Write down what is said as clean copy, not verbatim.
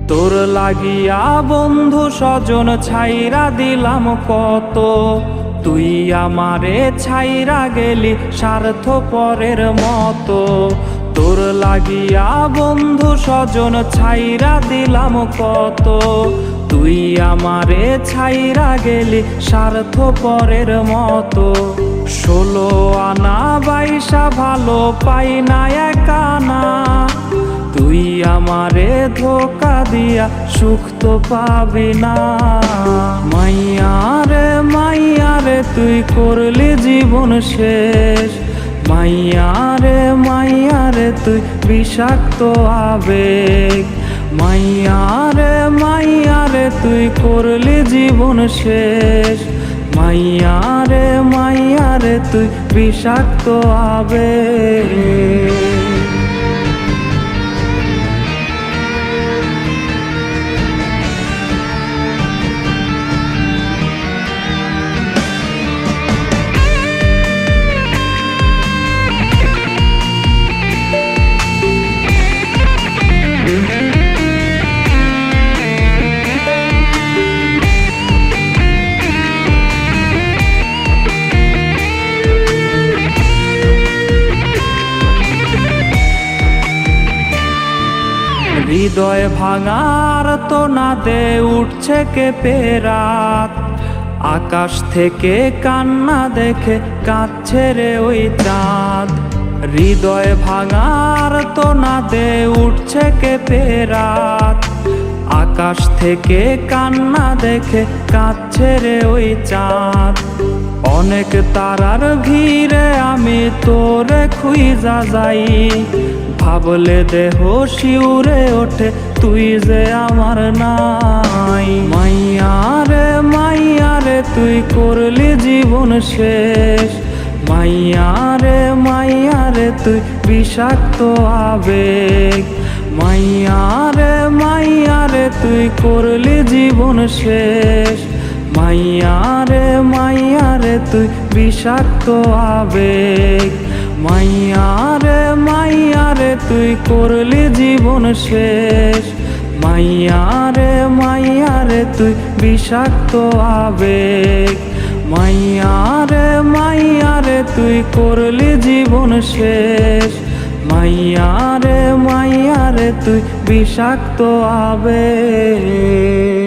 তোর লাগিয়া বন্ধু স্বজন ছাইরা দিলাম কত, তুই আমারে ছাইরা গেলি স্বার্থপরের মতো। তোর লাগিয়া বন্ধু স্বজন ছাইরা দিলাম কত, তুই আমারে ছাইরা গেলি স্বার্থপরের মতো। 16 আনা 22 ভালো পাই না একানা, তুই আমারে ধোকা দিয়া সুখ তো পাবি না। মাইয়ারে তুই করলি জীবন শেষ, মাইয়ারে তুই বিষাক্ত আবেগ। মাইয়ারে তুই করলি জীবন শেষ, মাইয়ারে তুই বিষাক্ত আবেগ। হৃদয় ভাঙার তো না দে উঠছে কেঁপে রাত, আকাশ থেকে কান্না দেখে কাঁদছে রে ওই চাঁদ। হৃদয় ভাঙার তো না দে উঠছে কেঁপে রাত, আকাশ থেকে কান্না দেখে কাঁদছে রে ওই চাঁদ। অনেক তারার ভিড়ে আমি তোরে খুঁজা যাই, ভাবলে দেহ শিউরে ওঠে তুই যে আমার নাই। মাইয়ারে তুই করলি জীবন শেষ, মাইয়ারে তুই বিষাক্ত আবেগ। মাইয়ারে তুই করলি জীবন শেষ, মাইয়ারে তুই বিষাক্ত আবেগ। মাইয়ারে তুই করলি জীবন শেষ, মাইয়ারে তুই বিষাক্ত আবেগ। মাইয়ারে তুই করলি জীবন শেষ, মাইয়ারে তুই বিষাক্ত আবেগ।